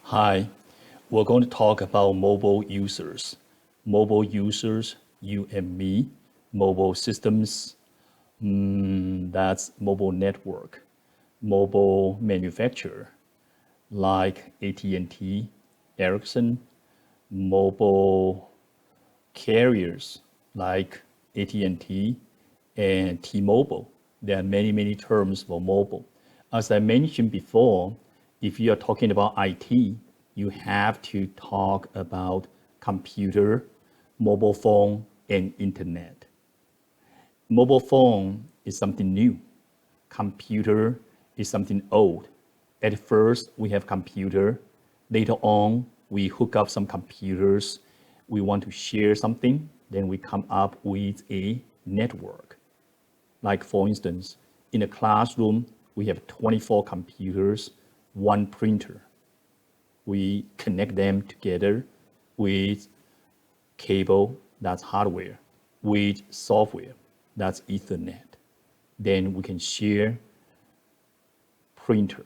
Hi, we're going to talk about mobile users. Mobile users, you and me, mobile systems, that's mobile network, mobile manufacturer like AT&T, Ericsson, mobile carriers like AT&T and T-Mobile. There are many, many terms for mobile. As I mentioned before, if you are talking about IT, you have to talk about computer, mobile phone, and internet. Mobile phone is something new. Computer is something old. At first, we have computer. Later on, we hook up some computers. We want to share something. Then we come up with a network. Like for instance, in a classroom, we have 24 computers, one printer. We connect them together with cable, that's hardware, with software, that's Ethernet. Then we can share printer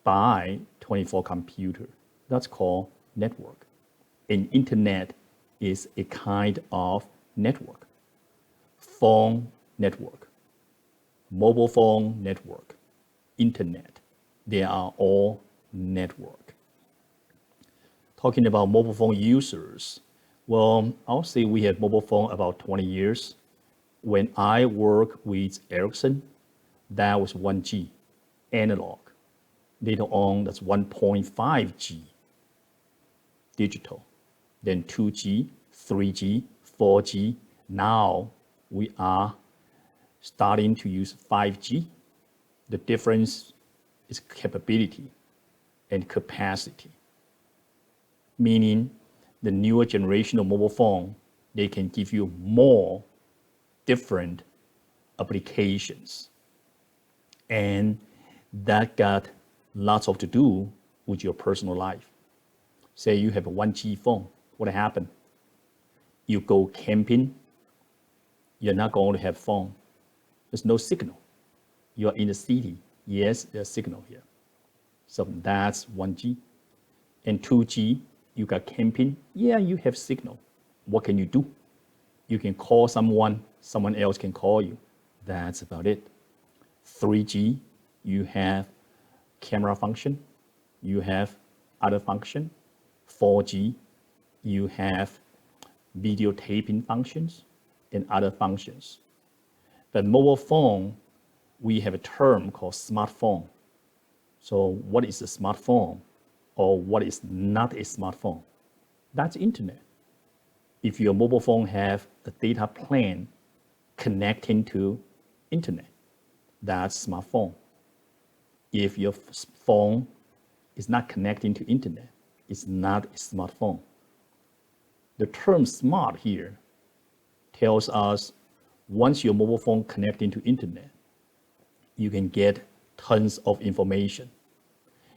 by 24 computer. That's called network. And internet is a kind of network. Phone network, mobile phone network, internet, they are all network. Talking about mobile phone users, well, I'll say we have mobile phone about 20 years. When I work with Ericsson, that was 1G, analog. Later on, that's 1.5G, digital. Then 2G, 3G, 4G. Now we are starting to use 5G. The difference is capability and capacity. Meaning the newer generation of mobile phone, they can give you more different applications. And that got lots of to do with your personal life. Say you have a 1G phone, what happened? You go camping, you're not going to have phone. There's no signal. You're in the city, yes, there's signal here. So that's 1G. And 2G, you got camping, yeah, you have signal. What can you do? You can call someone, someone else can call you. That's about it. 3G, you have camera function, you have other function. 4G, you have video taping functions and other functions. But mobile phone, we have a term called smartphone. So what is a smartphone or what is not a smartphone? That's internet. If your mobile phone have a data plan connecting to internet, that's smartphone. If your phone is not connecting to internet, it's not a smartphone. The term smart here tells us once your mobile phone connecting to internet, you can get tons of information.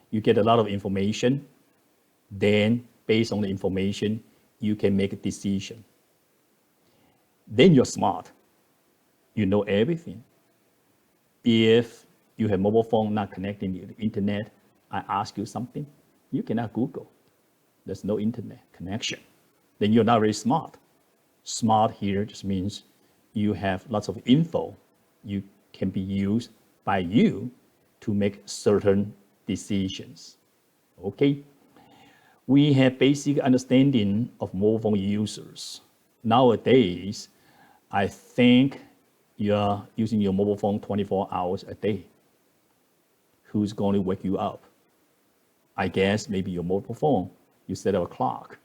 You get a lot of information, then based on the information, you can make a decision. Then you're smart. You know everything. If you have mobile phone not connecting to the internet, I ask you something, you cannot Google. There's no internet connection. Then you're not very smart. Smart here just means you have lots of info you can be used by you to make certain decisions. Okay? We have basic understanding of mobile phone users. Nowadays, I think you're using your mobile phone 24 hours a day. Who's going to wake you up? I guess maybe your mobile phone. You set up a clock.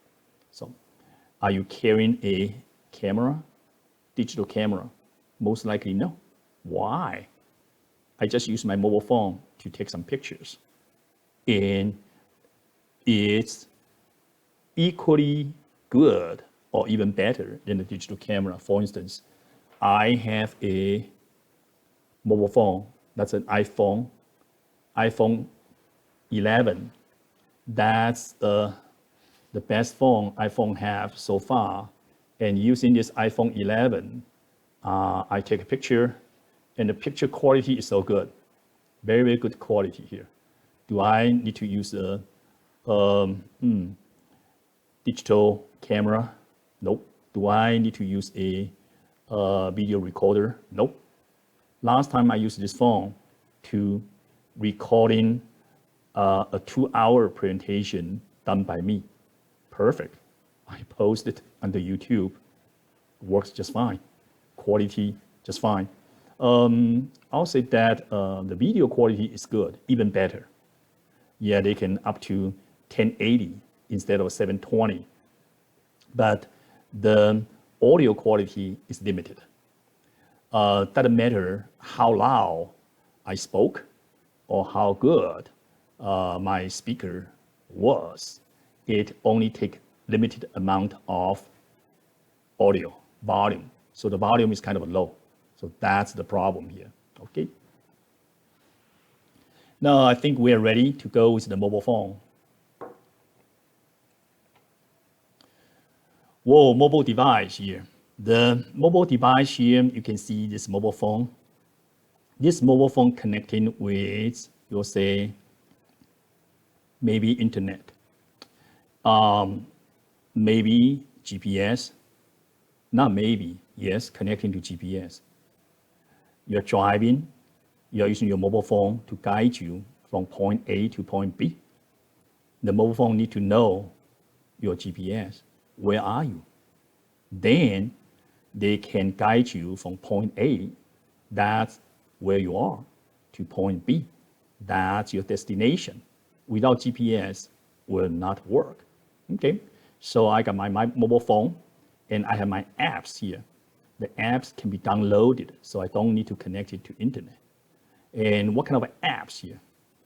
So, are you carrying a camera, digital camera? Most likely no. Why? I just use my mobile phone to take some pictures. And it's equally good or even better than the digital camera. For instance, I have a mobile phone, that's an iPhone 11. That's the best phone iPhone have so far. And using this iPhone 11, I take a picture and the picture quality is so good. Very, very good quality here. Do I need to use a Digital camera? Nope. Do I need to use a video recorder? Nope. Last time I used this phone to recording a 2-hour presentation done by me. Perfect. I posted under YouTube. Works just fine. Quality just fine. I'll say that the video quality is good, even better. Yeah, they can up to 1080 instead of 720. But the audio quality is limited. Doesn't matter how loud I spoke or how good my speaker was. It only takes limited amount of audio volume. So the volume is kind of low. So that's the problem here, okay? Now I think we're ready to go with the mobile phone. Whoa, mobile device here. The mobile device here, you can see this mobile phone. This mobile phone connecting with, you'll say, maybe internet, maybe GPS, not maybe, yes, connecting to GPS. You're driving, you're using your mobile phone to guide you from point A to point B. The mobile phone need to know your GPS. Where are you? Then they can guide you from point A, that's where you are, to point B. That's your destination. Without GPS, will not work. Okay, so I got my mobile phone and I have my apps here. The apps can be downloaded, so I don't need to connect it to internet. And what kind of apps here?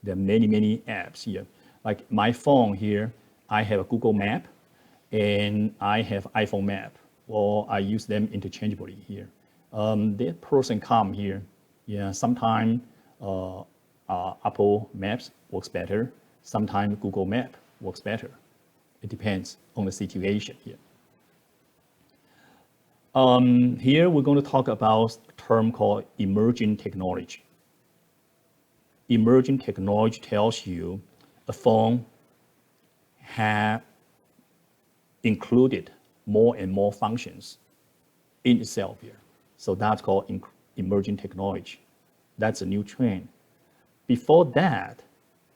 There are many, many apps here. Like my phone here, I have a Google Map and I have iPhone Map. Well, I use them interchangeably here. There are pros and cons here. Yeah, sometimes Apple Maps works better. Sometimes Google Map works better. It depends on the situation here. Here we're going to talk about a term called emerging technology. Emerging technology tells you a phone have included more and more functions in itself here. So that's called emerging technology. That's a new trend. Before that,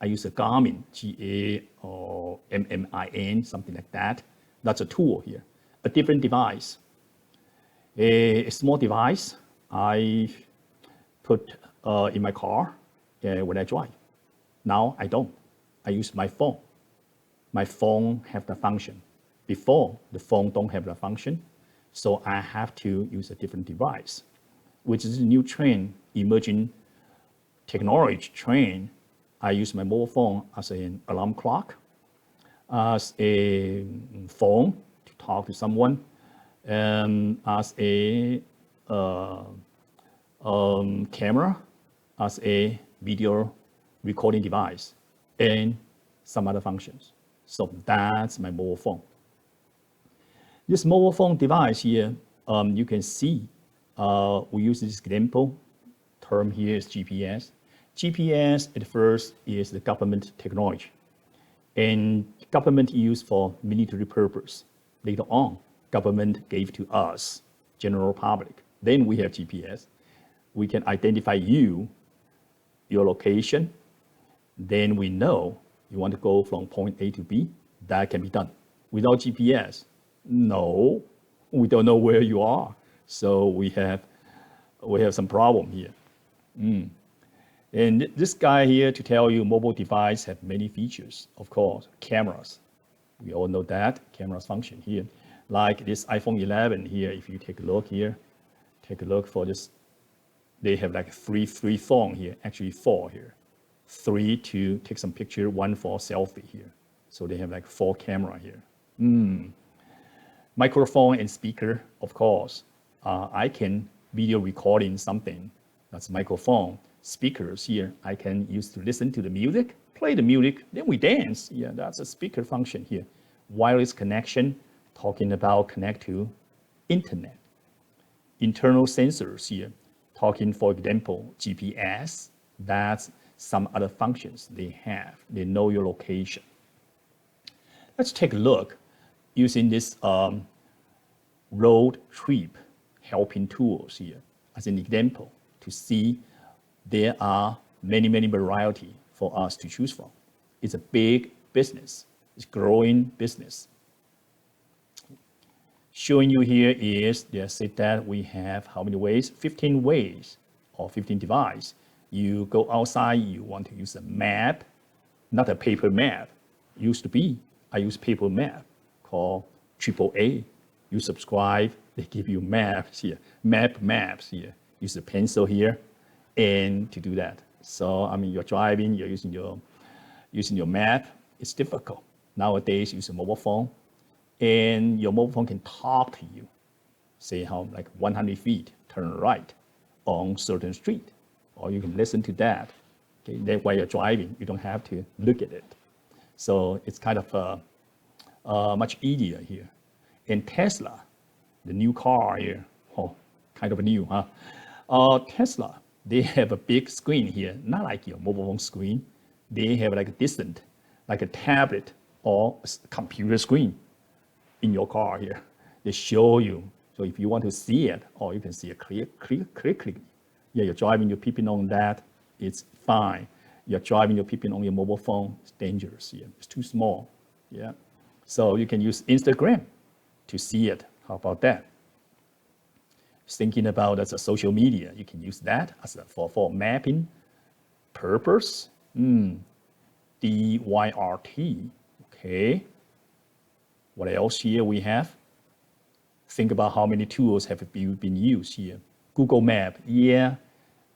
I use a Garmin, G-A or M-M-I-N, something like that. That's a tool here, a different device. A small device I put in my car when I drive. Now I don't. I use my phone. My phone have the function. Before, the phone don't have the function, so I have to use a different device, which is a new trend, emerging technology trend. I use my mobile phone as an alarm clock, as a phone to talk to someone, as a camera, as a video recording device, and some other functions. So that's my mobile phone. This mobile phone device here, you can see, we use this example. Term here is GPS. GPS at first is the government technology, and government used for military purpose. Later on, government gave to us, general public. Then we have GPS. We can identify you, your location. Then we know you want to go from point A to B. That can be done. Without GPS, no, we don't know where you are. So we have some problem here. And this guy here to tell you mobile device have many features, of course, cameras. We all know that, cameras function here. Like this iPhone 11 here, if you take a look here, take a look for this, they have like three phone here, actually 4 here. 3 to take some picture, 1 for selfie here. So they have like 4 camera here. Microphone and speaker, of course. I can video recording something, that's microphone. Speakers here, I can use to listen to the music, play the music, then we dance. Yeah, that's a speaker function here. Wireless connection, talking about connect to internet. Internal sensors here, talking for example, GPS, that's some other functions they have. They know your location. Let's take a look using this road trip helping tools here as an example to see there are many, many variety for us to choose from. It's a big business. It's growing business. Showing you here is, they said that we have how many ways? 15 ways or 15 devices. You go outside, you want to use a map, not a paper map. Used to be, I use paper map called AAA. You subscribe, they give you maps here, maps here. Use a pencil here, and to do that. So I mean, you're driving, you're using your map. It's difficult nowadays. Use a mobile phone, and your mobile phone can talk to you. Say how like 100 feet, turn right on certain street, or you can listen to that. Okay, then while you're driving, you don't have to look at it. So it's kind of much easier here. And Tesla, the new car here, kind of new, huh? Tesla, they have a big screen here, not like your mobile phone screen. They have like a distant, like a tablet or a computer screen in your car here. They show you. So if you want to see it, or you can see it clearly. Yeah, you're driving, you're peeping on that, it's fine. You're driving, you're peeping on your mobile phone, it's dangerous here. It's too small. Yeah. So you can use Instagram to see it. How about that? Thinking about as a social media, you can use that as for mapping purpose. DYRT. Okay. What else here we have? Think about how many tools have been used here. Google Map. Yeah,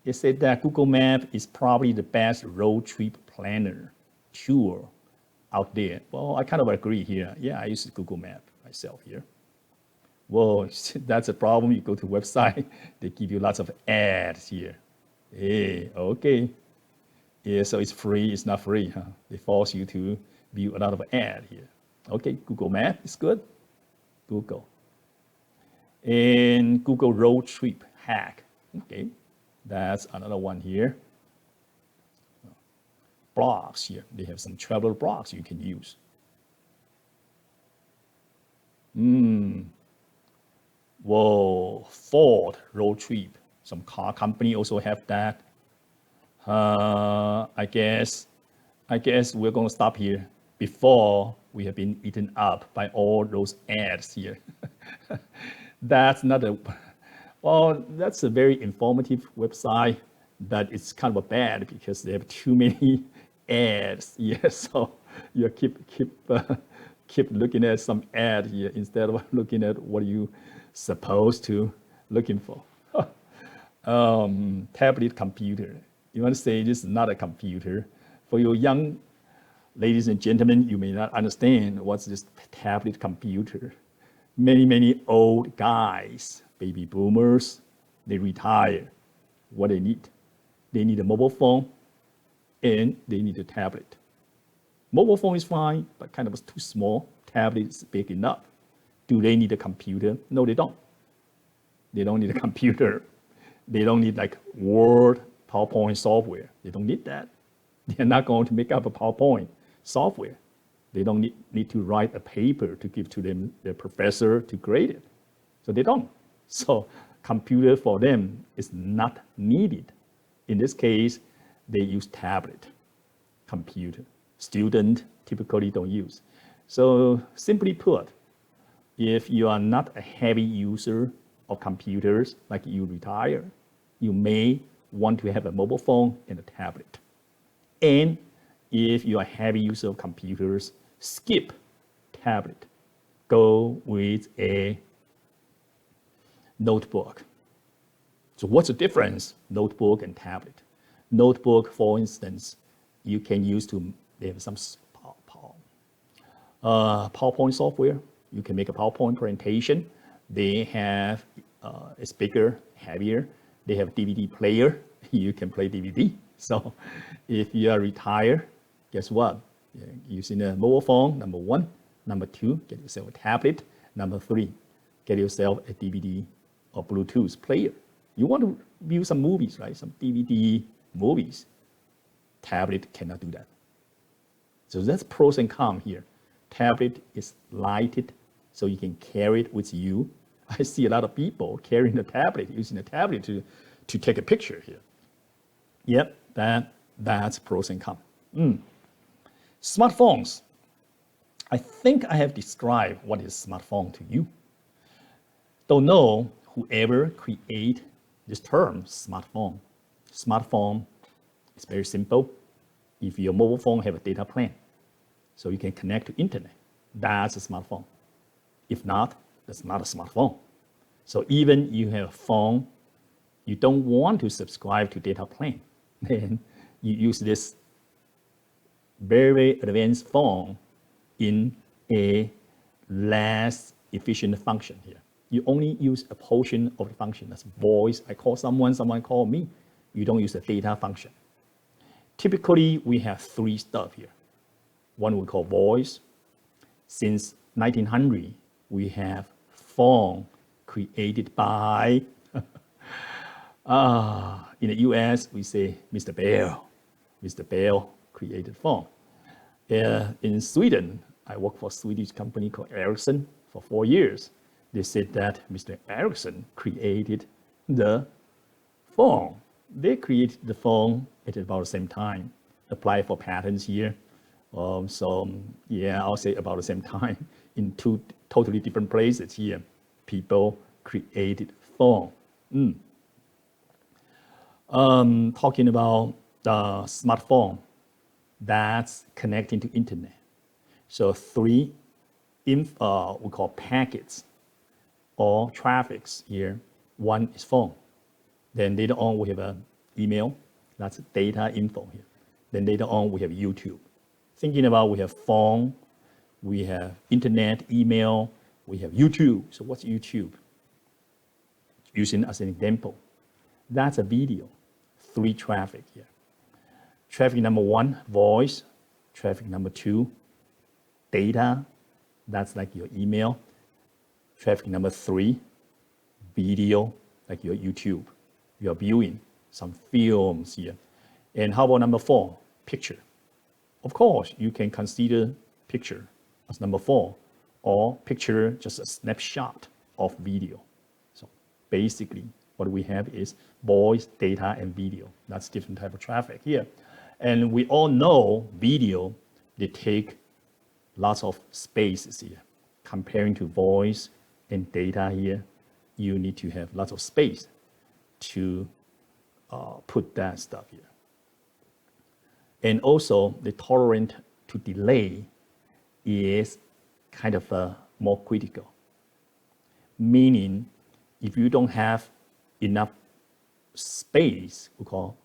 they said that Google Map is probably the best road trip planner tool out there. Well, I kind of agree here. Yeah, I use Google Map myself here. Well, that's a problem. You go to website, they give you lots of ads here. Hey, okay. Yeah, so it's free, it's not free, huh? They force you to view a lot of ad here. Okay, Google Map is good. Google. And Google Road Trip Hack. Okay, that's another one here. Blogs here. They have some travel blogs you can use. Whoa, Ford Road Trip. Some car company also have that. I guess we're going to stop here before we have been eaten up by all those ads here. That's a very informative website, but it's kind of bad because they have too many ads. Yeah, so you keep looking at some ad here instead of looking at what you supposed to looking for. Tablet computer. You want to say this is not a computer. For your young ladies and gentlemen, you may not understand what's this tablet computer. Many old guys, baby boomers, they retire. What they need? They need a mobile phone and they need a tablet. Mobile phone is fine, but kind of too small. Tablet is big enough. Do they need a computer? No, they don't. They don't need a computer. They don't need like Word, PowerPoint software. They don't need that. They're not going to make up a PowerPoint software. They don't need to write a paper to give to them, their professor to grade it. So they don't. So computer for them is not needed. In this case, they use tablet, computer. Student typically don't use. So simply put, if you are not a heavy user of computers, like you retire, you may want to have a mobile phone and a tablet. And if you are a heavy user of computers, skip tablet. Go with a notebook. So what's the difference, notebook and tablet? Notebook, for instance, you can use they have some PowerPoint software. You can make a PowerPoint presentation. They have, it's bigger, heavier. They have DVD player. You can play DVD. So if you are retired, guess what? Using a mobile phone, number one. Number two, get yourself a tablet. Number three, get yourself a DVD or Bluetooth player. You want to view some movies, right? Some DVD movies. Tablet cannot do that. So that's pros and cons here. tablet is lighted, so you can carry it with you. I see a lot of people carrying the tablet, using the tablet to take a picture here. Yep, that's pros and cons. Smartphones. I think I have described what is smartphone to you. Don't know whoever create this term, smartphone. Smartphone is very simple. If your mobile phone have a data plan, so you can connect to internet, that's a smartphone. If not, that's not a smartphone. So even you have a phone, you don't want to subscribe to data plan, then you use this very advanced phone in a less efficient function here. You only use a portion of the function. That's voice. I call someone, someone call me. You don't use the data function. Typically, we have three stuff here. One we call voice. Since 1900, we have phone created by, in the US, we say Mr. Bell. Mr. Bell created phone. In Sweden, I worked for a Swedish company called Ericsson for 4 years. They said that Mr. Ericsson created the phone. They created the phone at about the same time, apply for patents here. Yeah, I'll say about the same time in two totally different places here. People created phone. Talking about the smartphone, that's connecting to internet. So three, we call packets or traffics here. One is phone. Then later on, we have an email. That's data info here. Then later on, we have YouTube. Thinking about, we have phone, we have internet, email, we have YouTube. So what's YouTube? Using as an example, that's a video. Three traffic here. Traffic number one, voice. Traffic number two, data. That's like your email. Traffic number three, video, like your YouTube. You're viewing some films here. And how about number four, picture? Of course, you can consider picture as number four, or picture just a snapshot of video. So basically, what we have is voice, data, and video. That's different type of traffic here. And we all know video, they take lots of spaces here. Comparing to voice and data here, you need to have lots of space to put that stuff here. And also, the tolerance to delay is kind of more critical. Meaning, if you don't have enough space, we call,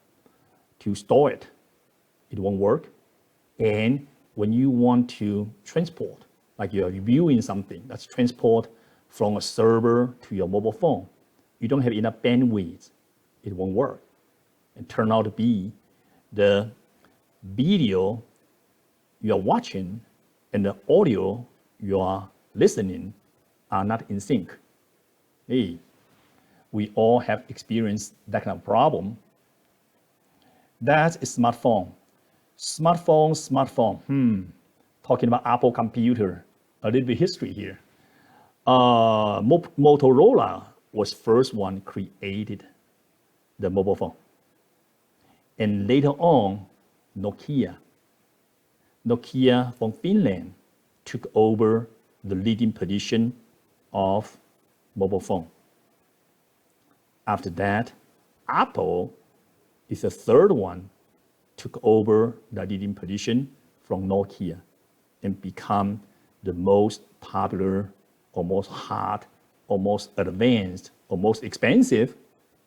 to store it, it won't work. And when you want to transport, like you're reviewing something, that's transport from a server to your mobile phone, you don't have enough bandwidth, it won't work. And turn out to be the video you are watching and the audio you are listening are not in sync. Hey, we all have experienced that kind of problem. That's a smartphone. Smartphone. Talking about Apple computer, a little bit history here. Motorola was first one created the mobile phone. And later on, Nokia from Finland took over the leading position of mobile phone. After that, Apple is the third one, took over the leading position from Nokia and become the most popular, or most hot, or most advanced, or most expensive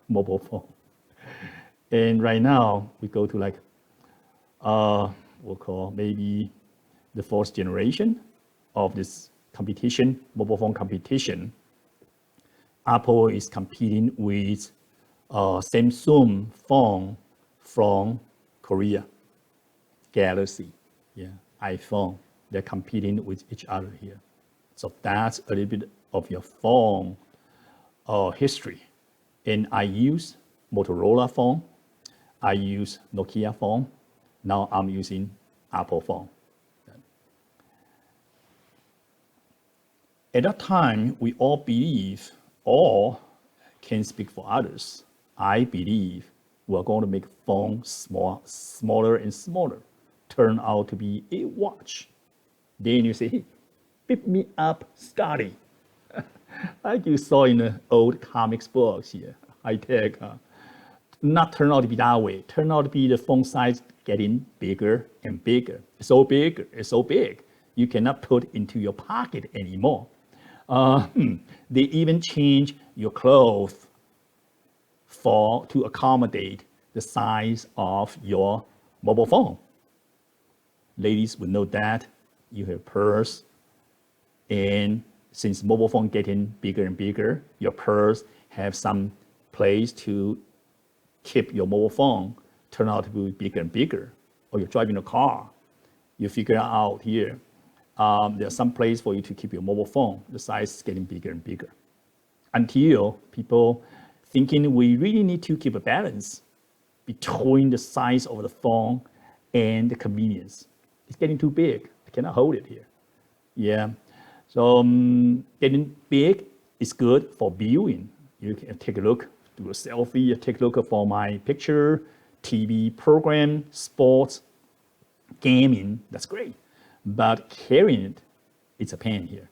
mobile phone. And right now, we go to like, we'll call maybe the fourth generation of this competition, mobile phone competition. Apple is competing with Samsung phone from Korea, Galaxy, iPhone. They're competing with each other here. So that's a little bit of your phone history. And I use Motorola phone. I use Nokia phone. Now I'm using Apple phone. At that time, we all believe, or can speak for others, I believe we're going to make phone smaller and smaller, turn out to be a watch. Then you say, hey, pick me up, Scotty. Like you saw in the old comics books here, high tech. Not turn out to be that way. Turn out to be the phone size getting bigger and bigger. It's so big, you cannot put into your pocket anymore. They even change your clothes to accommodate the size of your mobile phone. Ladies would know that you have purse, and since mobile phone getting bigger and bigger, your purse have some place to keep your mobile phone, turn out to be bigger and bigger. Or you're driving a car, you figure out here, there's some place for you to keep your mobile phone. The size is getting bigger and bigger. Until people thinking we really need to keep a balance between the size of the phone and the convenience. It's getting too big. I cannot hold it here. Yeah. So getting big is good for viewing. You can take a look, do a selfie, take a look for my picture, TV program, sports, gaming, that's great. But carrying it, it's a pain here.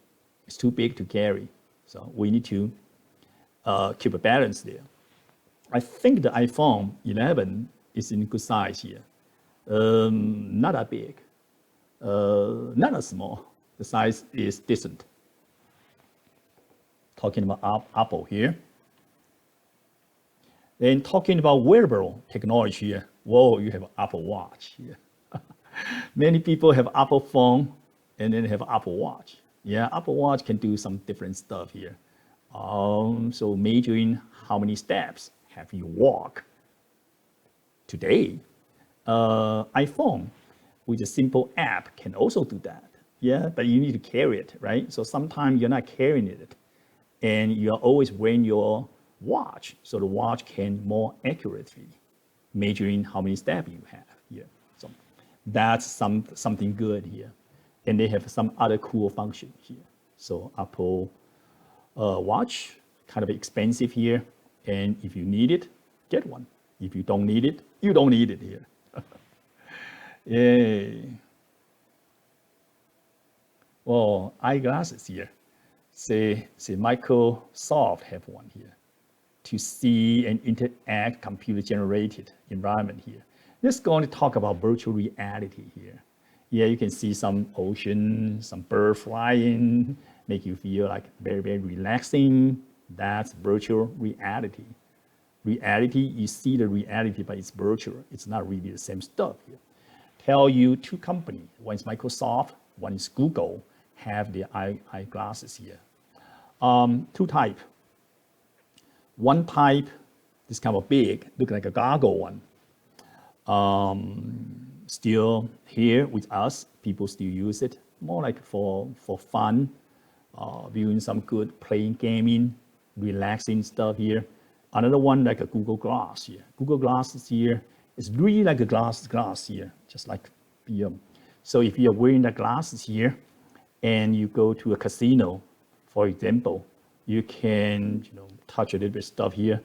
It's too big to carry. So we need to keep a balance there. I think the iPhone 11 is in good size here. Not that big, not that small. The size is decent. Talking about Apple here. Then talking about wearable technology here. Whoa, you have an Apple Watch here. Many people have Apple phone and then have Apple Watch. Yeah, Apple Watch can do some different stuff here. So measuring how many steps have you walked today. iPhone with a simple app can also do that. Yeah, but you need to carry it, right? So sometimes you're not carrying it and you're always wearing your watch. So the watch can more accurately measuring how many steps you have here. So that's something good here. And they have some other cool function here. So Apple Watch, kind of expensive here. And if you need it, get one. If you don't need it, you don't need it here. Yay. Well, eyeglasses here. Say Microsoft have one here to see and interact computer-generated environment here. Let's go on to talk about virtual reality here. Yeah, you can see some ocean, some bird flying, make you feel like very, very relaxing. That's virtual reality. Reality, you see the reality, but it's virtual. It's not really the same stuff here. Tell you two companies, one is Microsoft, one is Google, have the eyeglasses here. Two type. One type, this kind of big, look like a goggle one. Still here with us, people still use it, more like for fun, viewing some good playing gaming, relaxing stuff here. Another one like a Google Glass here. Google Glasses here is really like a glass here, just like so if you're wearing the glasses here and you go to a casino, for example, you can touch a little bit stuff here,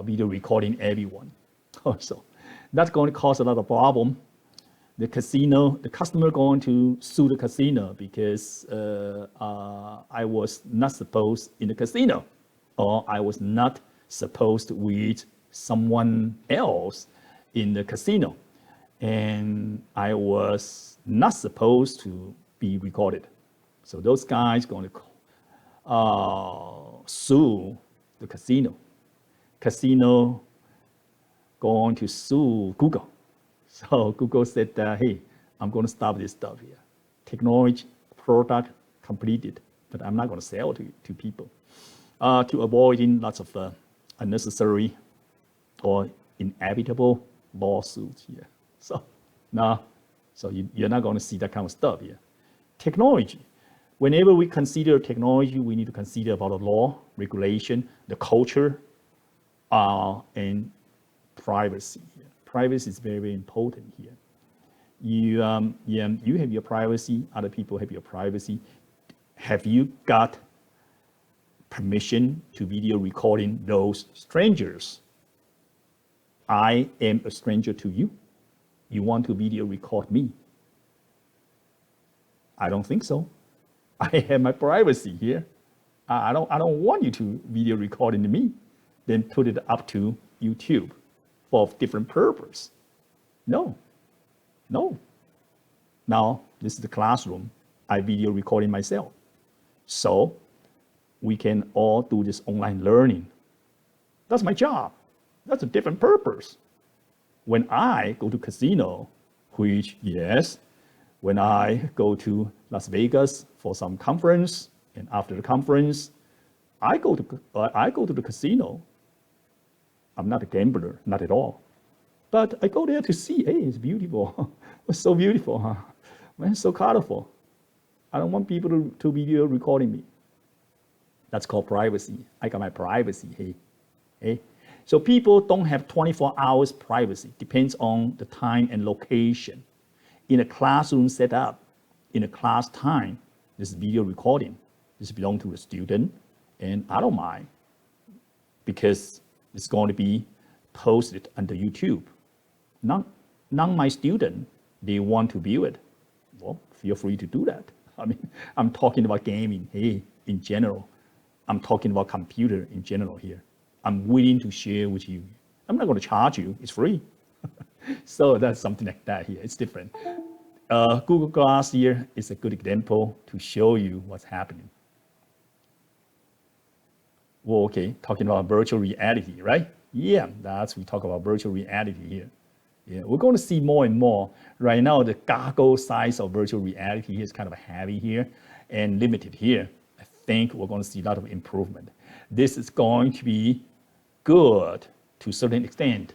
video recording everyone. So that's going to cause a lot of problem. The customer going to sue the casino because I was not supposed in the casino, or I was not supposed with someone else in the casino, and I was not supposed to be recorded. So those guys going to sue the casino. Casino going to sue Google. So Google said, hey, I'm going to stop this stuff here. Technology, product completed, but I'm not going to sell to people. To avoiding lots of unnecessary or inevitable lawsuits here. So you're not going to see that kind of stuff here. Technology. Whenever we consider technology, we need to consider about the law, regulation, the culture, and privacy here. Privacy is very, very important here. You have your privacy, other people have your privacy. Have you got permission to video recording those strangers? I am a stranger to you. You want to video record me? I don't think so. I have my privacy here. I don't want you to video recording me, then put it up to YouTube for different purpose. No. Now, this is the classroom. I video recording myself. So we can all do this online learning. That's my job. That's a different purpose. When I go to casino, which, yes, when I go to Las Vegas for some conference, and after the conference, I go to the casino. I'm not a gambler, not at all. But I go there to see, hey, it's beautiful. It's so beautiful, huh? Man, it's so colorful. I don't want people to video recording me. That's called privacy. I got my privacy, hey. So people don't have 24 hours privacy. Depends on the time and location. In a classroom setup, in a class time, this is video recording. This belongs to the student, and I don't mind because it's going to be posted under YouTube. None my student, they want to view it. Well, feel free to do that. I mean, I'm talking about gaming, in general. I'm talking about computer in general here. I'm willing to share with you. I'm not going to charge you, it's free. So that's something like that here, it's different. Google Glass here is a good example to show you what's happening. Well, okay, talking about virtual reality, right? Yeah, we talk about virtual reality here. Yeah, we're going to see more and more. Right now, the goggle size of virtual reality is kind of heavy here and limited here. I think we're going to see a lot of improvement. This is going to be good to a certain extent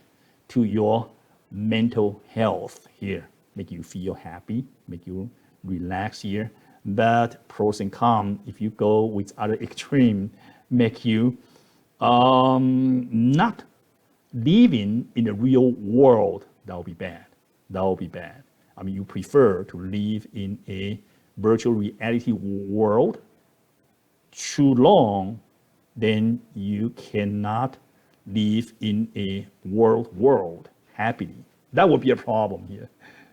to your mental health here. Make you feel happy, make you relax here. But pros and cons, if you go with other extreme, make you not living in the real world. That will be bad. I mean, you prefer to live in a virtual reality world too long, then you cannot live in a world happily. That would be a problem here.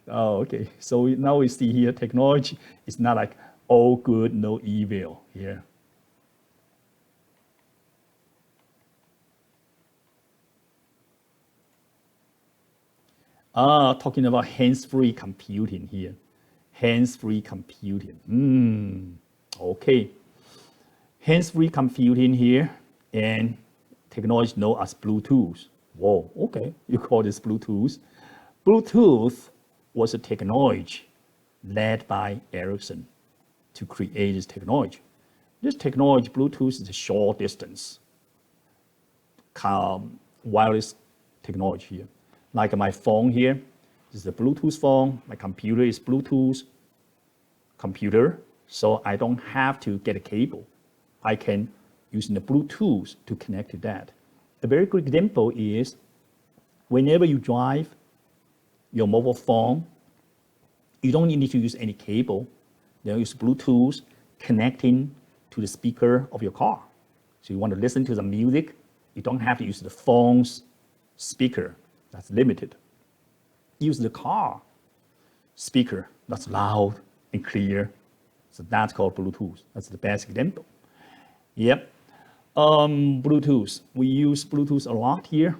Oh, okay. So now we see here, technology is not like all good, no evil here. Talking about hands-free computing here. Hands-free computing. Okay. Hands-free computing here, and technology known as Bluetooth. Whoa, okay. You call this Bluetooth. Bluetooth was a technology led by Ericsson to create this technology. This technology, Bluetooth, is a short distance wireless technology here. Like my phone here, this is a Bluetooth phone. My computer is Bluetooth computer, so I don't have to get a cable. I can use the Bluetooth to connect to that. A very good example is whenever you drive your mobile phone, you don't need to use any cable. You use Bluetooth connecting to the speaker of your car. So you want to listen to the music, you don't have to use the phone's speaker. That's limited. Use the car speaker that's loud and clear. So that's called Bluetooth. That's the best example. Yep. Bluetooth. We use Bluetooth a lot here.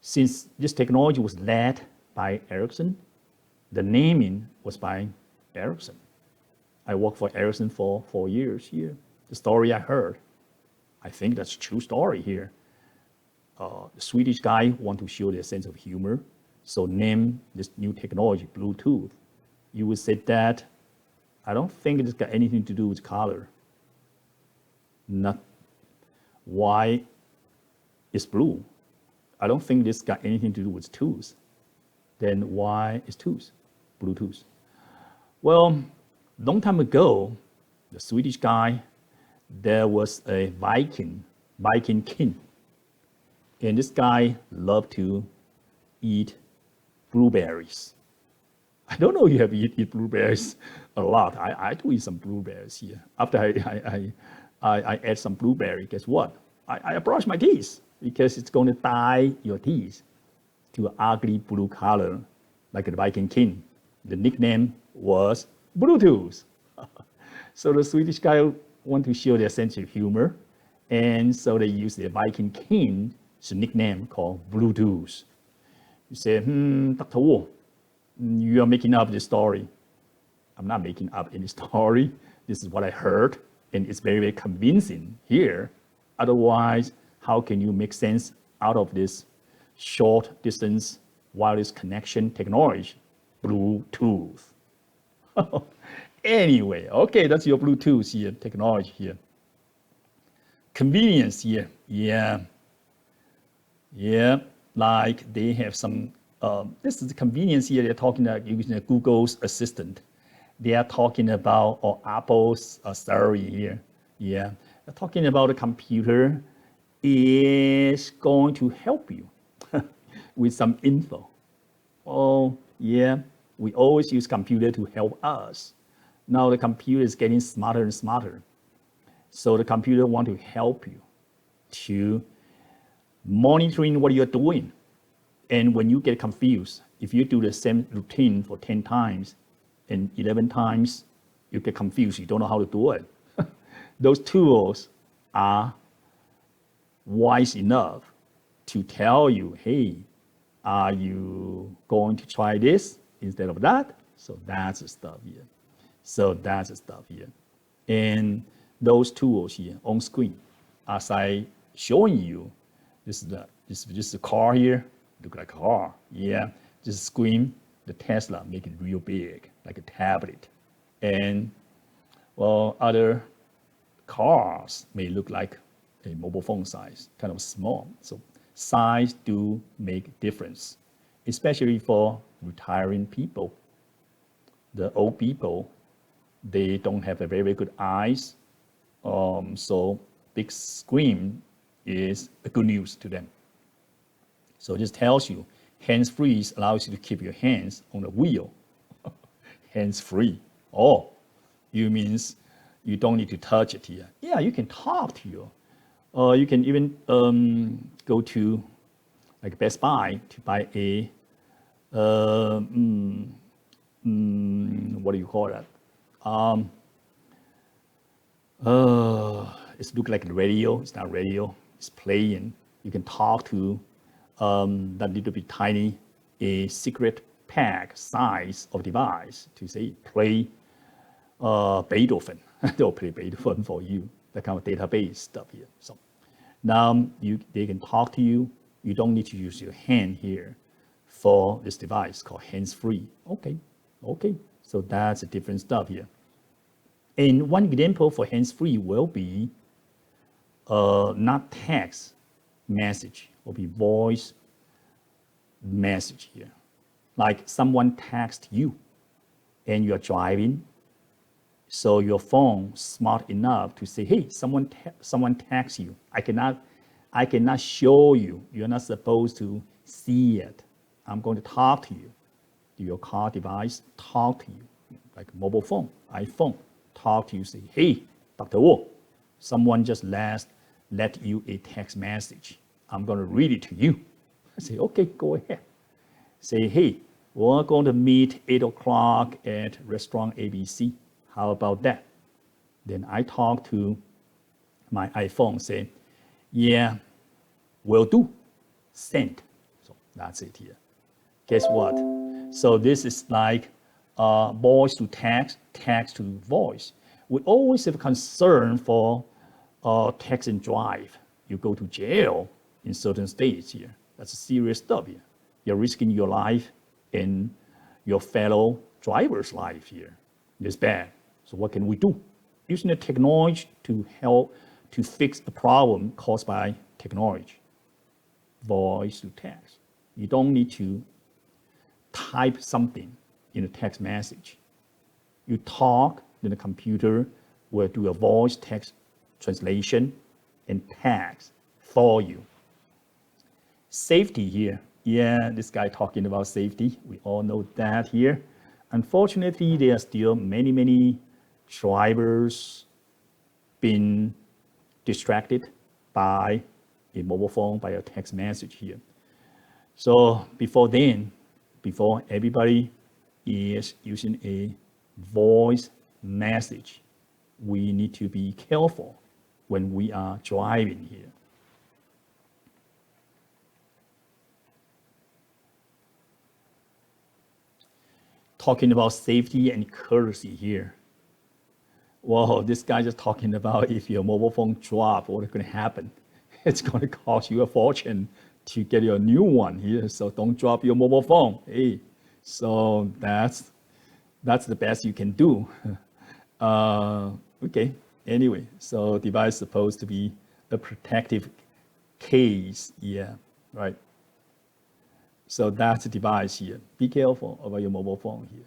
Since this technology was led by Ericsson, the naming was by Ericsson. I worked for Ericsson for 4 years here. The story I heard, I think that's a true story here. The Swedish guy want to show their sense of humor, so name this new technology Bluetooth. You would say that, I don't think it's got anything to do with color. Not why is blue. I don't think this got anything to do with tooth. Then why is tooth? Bluetooth. Well, long time ago, the Swedish guy, there was a Viking king. And this guy loved to eat blueberries. I don't know you have eat blueberries a lot. I do eat some blueberries here. After I add some blueberry, guess what? I brush my teeth because it's going to dye your teeth to an ugly blue color, like the Viking King. The nickname was Bluetooth. So the Swedish guy want to show their sense of humor, and so they use the Viking King's nickname called Bluetooth. You say, Dr. Wu, you are making up this story. I'm not making up any story. This is what I heard, and it's very, very convincing here. Otherwise, how can you make sense out of this short distance wireless connection technology? Bluetooth. Anyway, okay, that's your Bluetooth here, technology here. Convenience here, yeah, like they have some, this is the convenience here, they're talking about using Google's Assistant. They are talking about, or Apple's Siri here, yeah. They're talking about a computer is going to help you with some info. Oh, yeah, we always use computer to help us. Now the computer is getting smarter and smarter. So the computer want to help you to monitoring what you're doing. And when you get confused, if you do the same routine for 10 times and 11 times, you get confused, you don't know how to do it. Those tools are wise enough to tell you, hey, are you going to try this instead of that? So that's the stuff here. And those tools here on screen, as I showing you, this is the car here, look like a car, yeah. This screen, the Tesla make it real big, like a tablet. And well, other cars may look like a mobile phone size, kind of small. So size do make difference, especially for retiring people. The old people, they don't have a very, very good eyes. So big screen is a good news to them. So this tells you hands-free allows you to keep your hands on the wheel. Hands-free. Oh, you means you don't need to touch it here. Yeah, you can talk to you. You can even go to like Best Buy to buy a what do you call that? It looks like a radio. It's not radio. It's playing. You can talk to that little bit tiny, a secret pack size of device to say play Beethoven. They'll play Beethoven for you. That kind of database stuff here. So now they can talk to you. You don't need to use your hand here for this device called hands-free. Okay. So that's a different stuff here. And one example for hands-free will be not text message, will be voice message here. Like someone text you and you're driving, so your phone smart enough to say, hey, someone texts you. I cannot show you. You're not supposed to see it. I'm going to talk to you. Your car device talk to you, like a mobile phone, iPhone, talk to you, say, hey, Dr. Wu, someone just let you a text message. I'm going to read it to you. I say, okay, go ahead. Say, hey, we're going to meet 8 o'clock at restaurant ABC. How about that? Then I talk to my iPhone, say, yeah, will do, send. So that's it here. Guess what? So this is like voice to text, text to voice. We always have concern for text and drive. You go to jail in certain states here. That's serious stuff here. You're risking your life and your fellow driver's life here. It's bad. So what can we do? Using the technology to help to fix the problem caused by technology. Voice to text. You don't need to type something in a text message. You talk, then the computer will do a voice text translation and text for you. Safety here. Yeah, this guy talking about safety. We all know that here. Unfortunately, there are still many drivers being distracted by a mobile phone, by a text message here. So before everybody is using a voice message, we need to be careful when we are driving here. Talking about safety and courtesy here. Well, this guy just talking about if your mobile phone drop, what's going to happen? It's going to cost you a fortune to get your new one here. So don't drop your mobile phone. Hey, so that's the best you can do. Okay. Anyway, so device supposed to be a protective case. Yeah, right. So that's the device here. Be careful about your mobile phone here.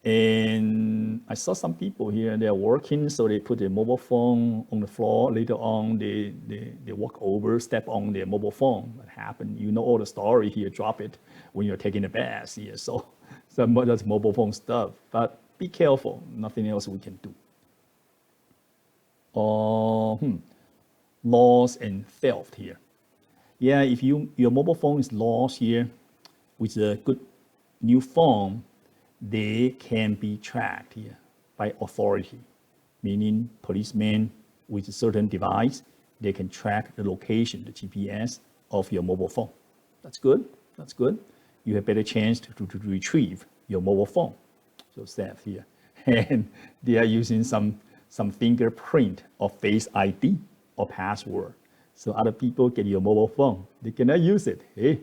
And I saw some people here, they're working, so they put their mobile phone on the floor. Later on, they walk over, step on their mobile phone. What happened? You know all the story here, drop it when you're taking a bath here. So that's mobile phone stuff. But be careful, nothing else we can do. Loss and theft here. Yeah, if your mobile phone is lost here, with a good new phone, they can be tracked here by authority, meaning policemen with a certain device, they can track the location, the GPS of your mobile phone. That's good. That's good. You have better chance to retrieve your mobile phone. So theft here. And they are using some fingerprint or face ID or password. So other people get your mobile phone. They cannot use it. Hey,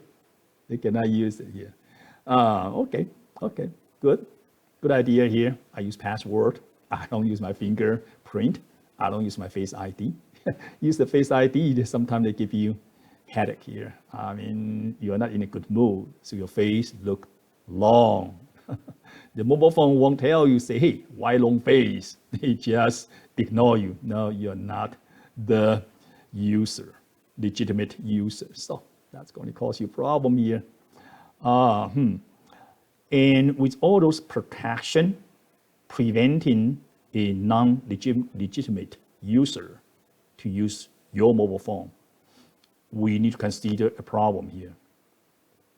they cannot use it here. Okay, good. Good idea here. I use password. I don't use my fingerprint. I don't use my face ID. Use the face ID. Sometimes they give you headache here. I mean, you're not in a good mood, so your face look long. The mobile phone won't tell you, say, hey, why long face? They just ignore you. No, you're not the user, legitimate user. So that's going to cause you a problem here. And with all those protection, preventing a non-legitimate user to use your mobile phone, we need to consider a problem here.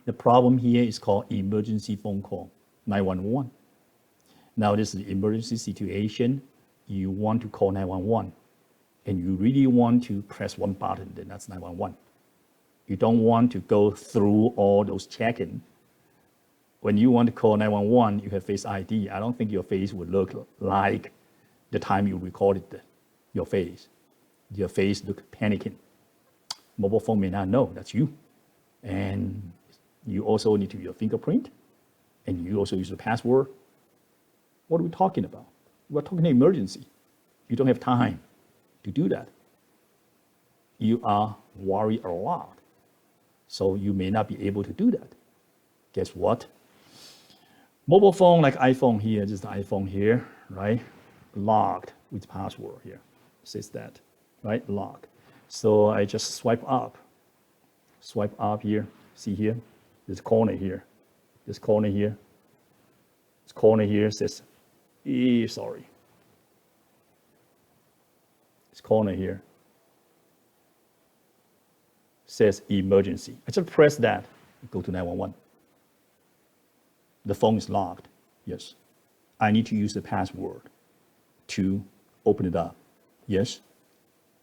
The problem here is called emergency phone call, 911. Now this is the emergency situation. You want to call 911 and you really want to press one button, then that's 911. You don't want to go through all those check-in. When you want to call 911, you have Face ID. I don't think your face would look like the time you recorded your face. Your face look panicking. Mobile phone may not know that's you. And you also need to use your fingerprint, and you also use the password. What are we talking about? We're talking emergency. You don't have time to do that. You are worried a lot. So you may not be able to do that. Guess what? Mobile phone like iPhone here, just the iPhone here, right? Locked with password here. Says that, right? Locked. So I just swipe up here. See here? This corner here. This corner here. This corner here says, sorry. This corner here says emergency. I just press that, go to 911. The phone is locked. Yes. I need to use the password to open it up. Yes.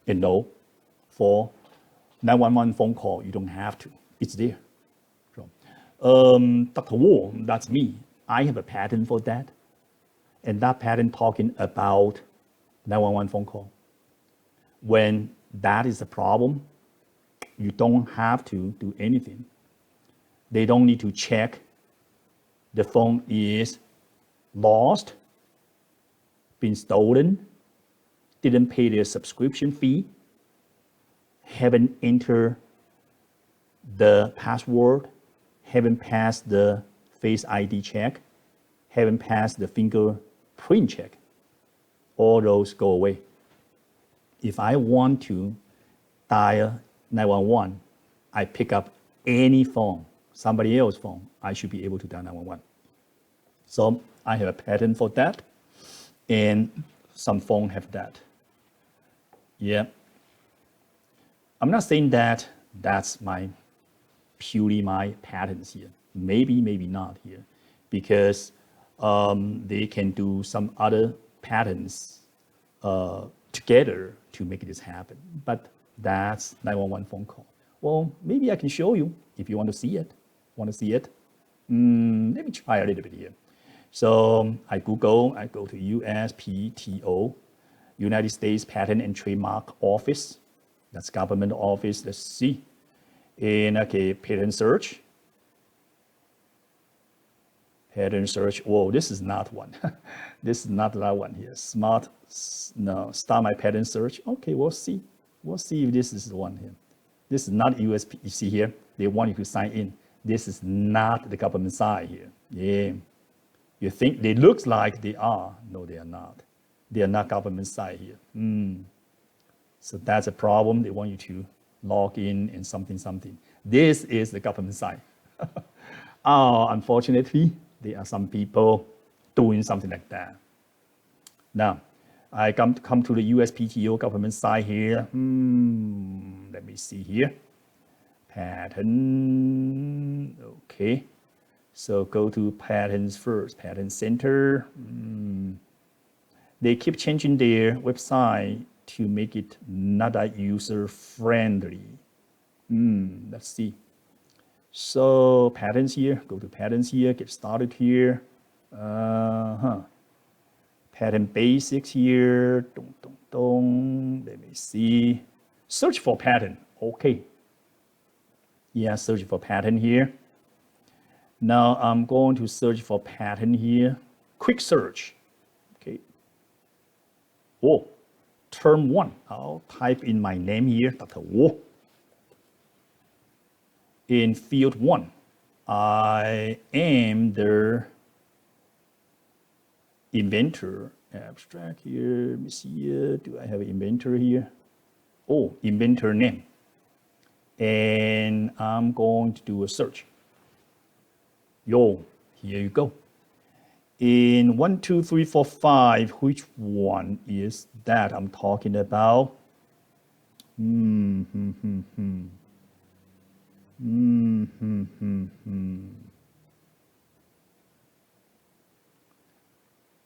And no. For 911 phone call, you don't have to. It's there. So, Dr. Wu, that's me. I have a patent for that. And that patent talking about 911 phone call. When that is a problem, you don't have to do anything. They don't need to check the phone is lost, been stolen, didn't pay their subscription fee, haven't entered the password, haven't passed the Face ID check, haven't passed the fingerprint check. All those go away. If I want to dial 911, I pick up any phone, somebody else's phone, I should be able to dial 911. So I have a patent for that, and some phone have that. Yeah. I'm not saying that that's purely my patents here. Maybe, maybe not here, because they can do some other patents together to make this happen. But that's 911 phone call. Well, maybe I can show you if you want to see it. Want to see it? Let me try a little bit here. So I go to USPTO, United States Patent and Trademark Office. That's government office. Let's see. And okay, patent search. Patent search. Whoa, this is not one. This is not that one here. Start my patent search. Okay, we'll see. We'll see if this is the one here. This is not USP. You see here, they want you to sign in. This is not the government side here. Yeah. You think they look like they are. No, they are not. They are not government side here. So that's a problem. They want you to log in and something. This is the government side. Unfortunately, there are some people doing something like that. Now, I come to the USPTO government side here. Let me see here. Patent. Okay. So go to patents first. Patent Center. They keep changing their website to make it not that user friendly. Let's see. So patents here, go to patents here, get started here. Patent basics here. Let me see. Search for patent. Okay. Yeah, search for patent here. Now I'm going to search for patent here. Quick search. Okay. Oh, term 1. I'll type in my name here, Dr. Wu. In field 1, I am the inventor. Abstract here. Let me see here. Do I have an inventor here? Oh, inventor name. And I'm going to do a search. Yo, here you go. In 1, 2, 3, 4, 5, which one is that I'm talking about?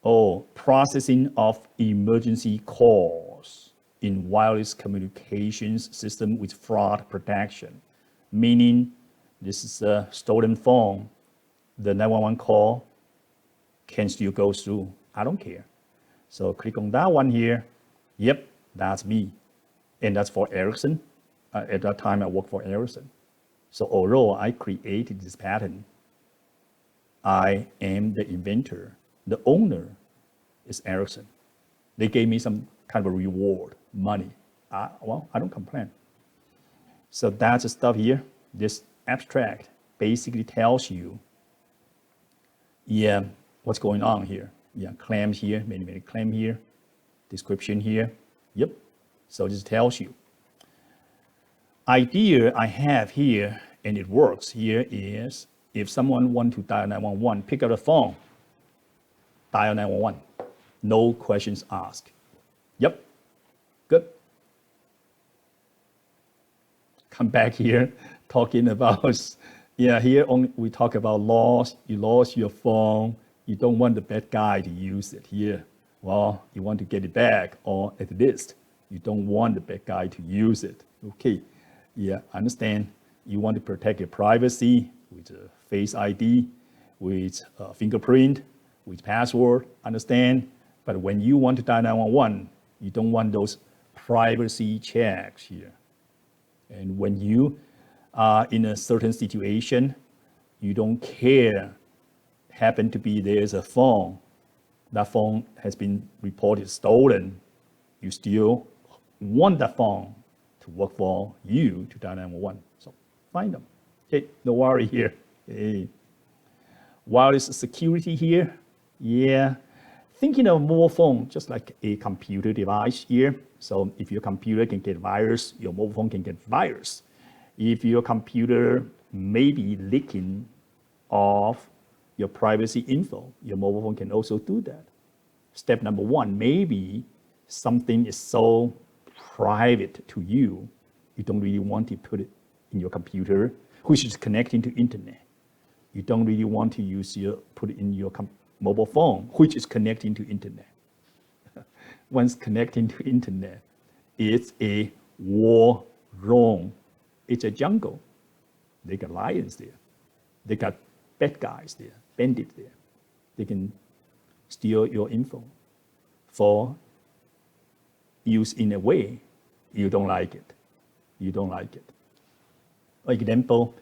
Oh, processing of emergency calls in wireless communications system with fraud protection. Meaning, this is a stolen phone. The 911 call can still go through. I don't care. So click on that one here. Yep, that's me. And that's for Ericsson. At that time, I worked for Ericsson. So although I created this patent, I am the inventor. The owner is Ericsson. They gave me some kind of a reward, money. Well, I don't complain. So that's the stuff here. This abstract basically tells you, what's going on here. Claims here, many claim here, description here. Yep. So this tells you. Idea I have here, and it works here, is if someone wants to dial 911, pick up the phone, dial 911. No questions asked. Yep. Good. Come back here talking about, here only we talk about loss. You lost your phone. You don't want the bad guy to use it here. Well, you want to get it back, or at least you don't want the bad guy to use it. Okay. Yeah, I understand. You want to protect your privacy with a Face ID, with a fingerprint, with password, understand? But when you want to dial 911, you don't want those privacy checks here. And when you are in a certain situation, you don't care, happen to be there's a phone, that phone has been reported stolen, you still want that phone to work for you to dial 911. So find them. Okay, no worry here. Hey. Wireless security here. Yeah. Thinking of mobile phone just like a computer device here. So if your computer can get virus, your mobile phone can get virus. If your computer may be leaking of your privacy info. Your mobile phone can also do that. Step number one, maybe something is so private to you, you don't really want to put it in your computer, which is connecting to internet. You don't really want to put it in your mobile phone, which is connecting to internet. Once connecting to internet, it's a war zone. It's a jungle. They got lions there. They got bad guys there, bandits there. They can steal your info for use in a way you don't like it. You don't like it. For example,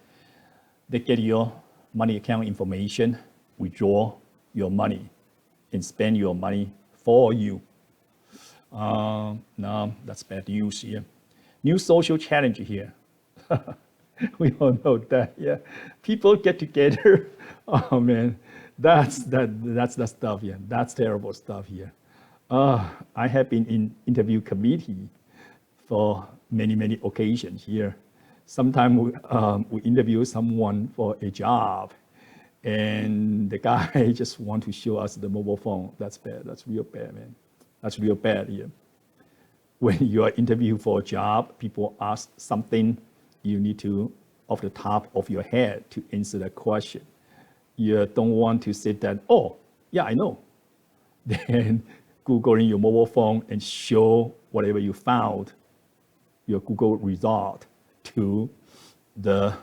they get your money account information, withdraw your money, and spend your money for you. No, that's bad news here. New social challenge here. We all know that, yeah. People get together. Oh man, that's the stuff here. That's terrible stuff here. I have been in interview committee for many occasions here. Sometimes we interview someone for a job, and the guy just want to show us the mobile phone. That's bad. That's real bad, man. That's real bad here. When you are interviewed for a job, people ask something, you need to, off the top of your head, to answer that question. You don't want to say that, oh, yeah, I know. Then Google in your mobile phone and show whatever you found, your Google result, to the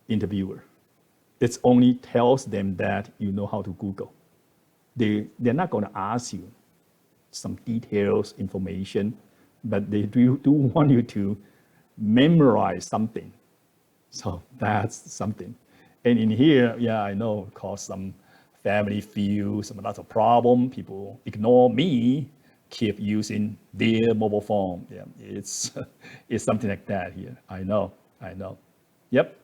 interviewer. It only tells them that you know how to Google. They're not going to ask you some details, information, but they do want you to memorize something. So that's something. And in here, yeah, I know, cause some family feud, some lots of problem. People ignore me, keep using their mobile phone. Yeah, it's something like that here. I know. Yep.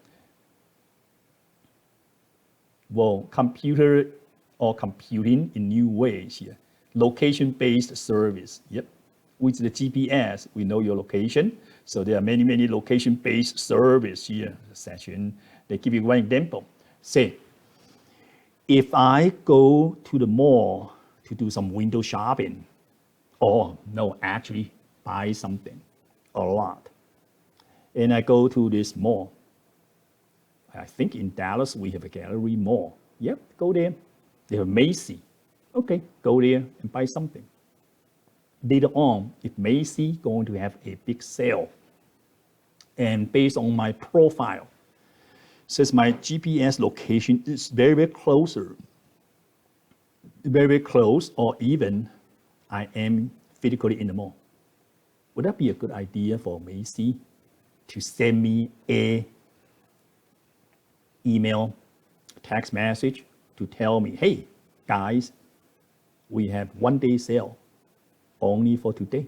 Well, computer or computing in new ways here. Location-based service. Yep. With the GPS, we know your location. So there are many location-based service here session. They give you one example. Say, if I go to the mall to do some window shopping, or no, actually buy something a lot, and I go to this mall. I think in Dallas we have a Gallery Mall. Yep, go there. They have Macy. Okay, go there and buy something. Later on, if Macy going to have a big sale, and based on my profile, says my GPS location is very closer, very close, or even I am physically in the mall. Would that be a good idea for Macy to send me a email, text message to tell me, hey, guys, we have 1 day sale only for today,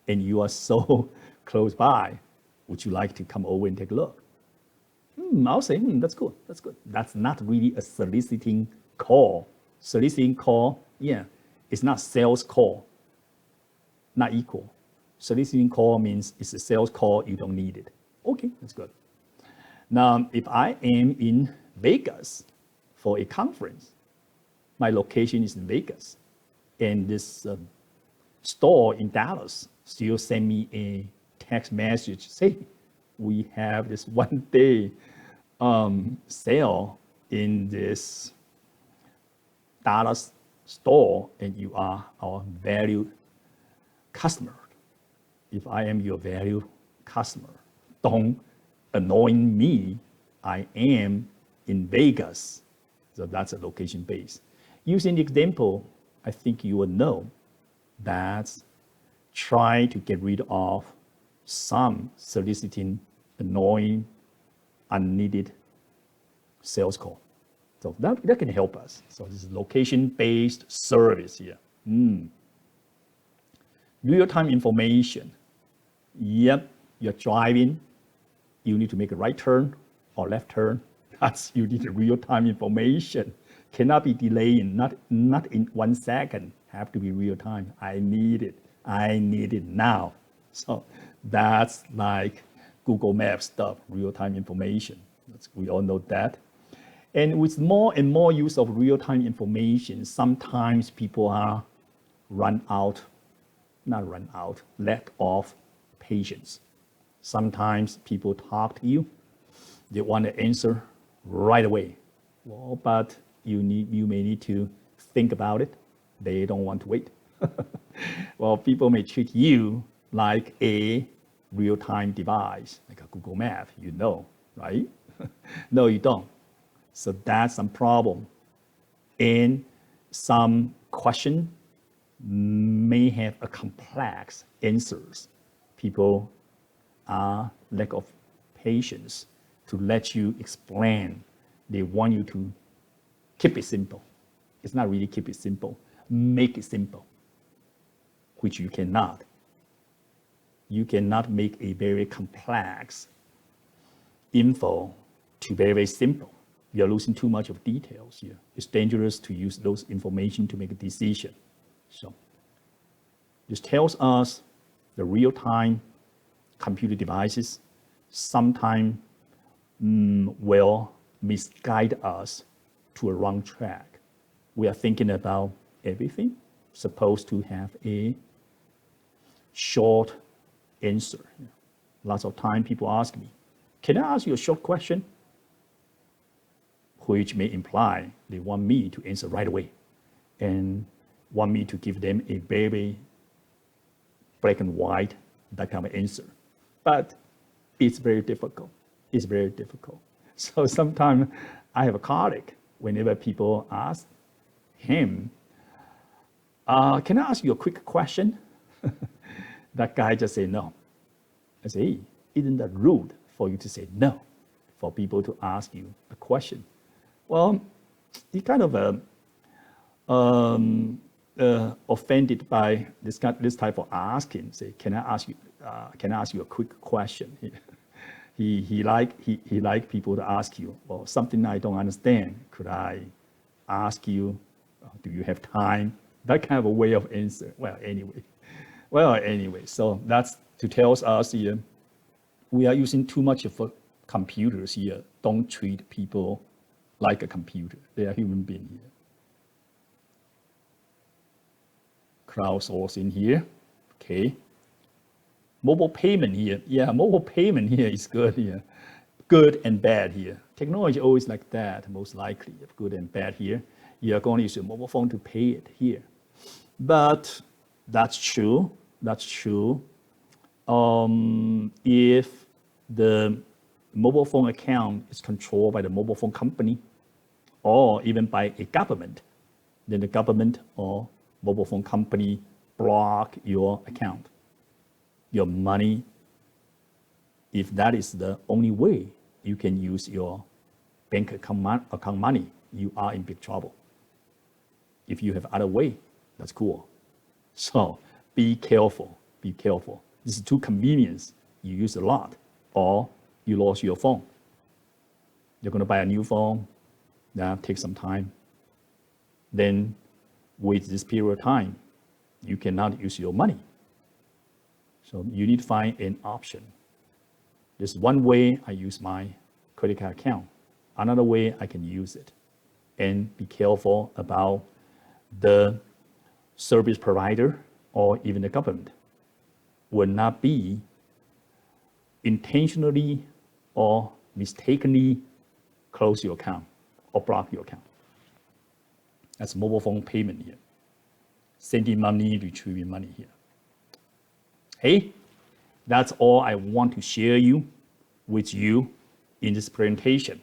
and you are so close by. Would you like to come over and take a look? I'll say, that's good. That's not really a soliciting call. Soliciting call, yeah, it's not sales call, not equal. Soliciting call means it's a sales call, you don't need it. Okay, that's good. Now, if I am in Vegas for a conference, my location is in Vegas, and this store in Dallas still send me a text message, say, we have this 1 day sale in this Dallas store, and you are our valued customer. If I am your valued customer, don't annoy me. I am in Vegas. So that's a location base. Using the example, I think you will know that's try to get rid of some soliciting, annoying, unneeded sales call. So that can help us. So this is location-based service here. Real-time information. Yep, you're driving. You need to make a right turn or left turn. You need real-time information. Cannot be delayed, not in 1 second. Have to be real-time. I need it now. So that's like Google Maps stuff, real-time information. We all know that. And with more and more use of real-time information, sometimes people are lack of patience. Sometimes people talk to you, they want to answer right away. Well, but you may need to think about it. They don't want to wait. Well, people may treat you like a real-time device, like a Google Map, right? No, you don't. So that's some problem. And some question may have a complex answers. People are lack of patience to let you explain. They want you to keep it simple. It's not really keep it simple. Make it simple, which you cannot. You cannot make a very complex info to very, very simple. You're losing too much of details here. It's dangerous to use those information to make a decision. So this tells us the real-time computer devices sometimes will misguide us to a wrong track. We are thinking about everything, supposed to have a short answer. Lots of time people ask me, can I ask you a short question? Which may imply they want me to answer right away and want me to give them a very black and white, that kind of answer. But it's very difficult. It's very difficult. So sometimes I have a colleague, whenever people ask him, can I ask you a quick question? That guy just say no. I say, hey, isn't that rude for you to say no, for people to ask you a question? Well, he kind of offended by this type of asking. Say, can I ask you a quick question? He like people to ask you, well, something I don't understand. Could I ask you? Do you have time? That kind of a way of answer. Well, anyway. So that's to tell us here, we are using too much of computers here. Don't treat people like a computer. They are human beings here. Crowdsourcing here. Okay. Mobile payment here. Yeah, mobile payment here is good here. Good and bad here. Technology always like that, most likely. Good and bad here. You're going to use your mobile phone to pay it here. But that's true. If the mobile phone account is controlled by the mobile phone company or even by a government, then the government or mobile phone company block your account, your money. If that is the only way you can use your bank account money, you are in big trouble. If you have other way, that's cool. So be careful. This is too convenient. You use a lot, or you lost your phone. You're going to buy a new phone. That takes some time. Then with this period of time, you cannot use your money. So you need to find an option. There's one way I use my credit card account. Another way I can use it. And be careful about the service provider or even the government will not be intentionally or mistakenly close your account or block your account. That's mobile phone payment here. Sending money, retrieving money here. Hey, that's all I want to share with you in this presentation.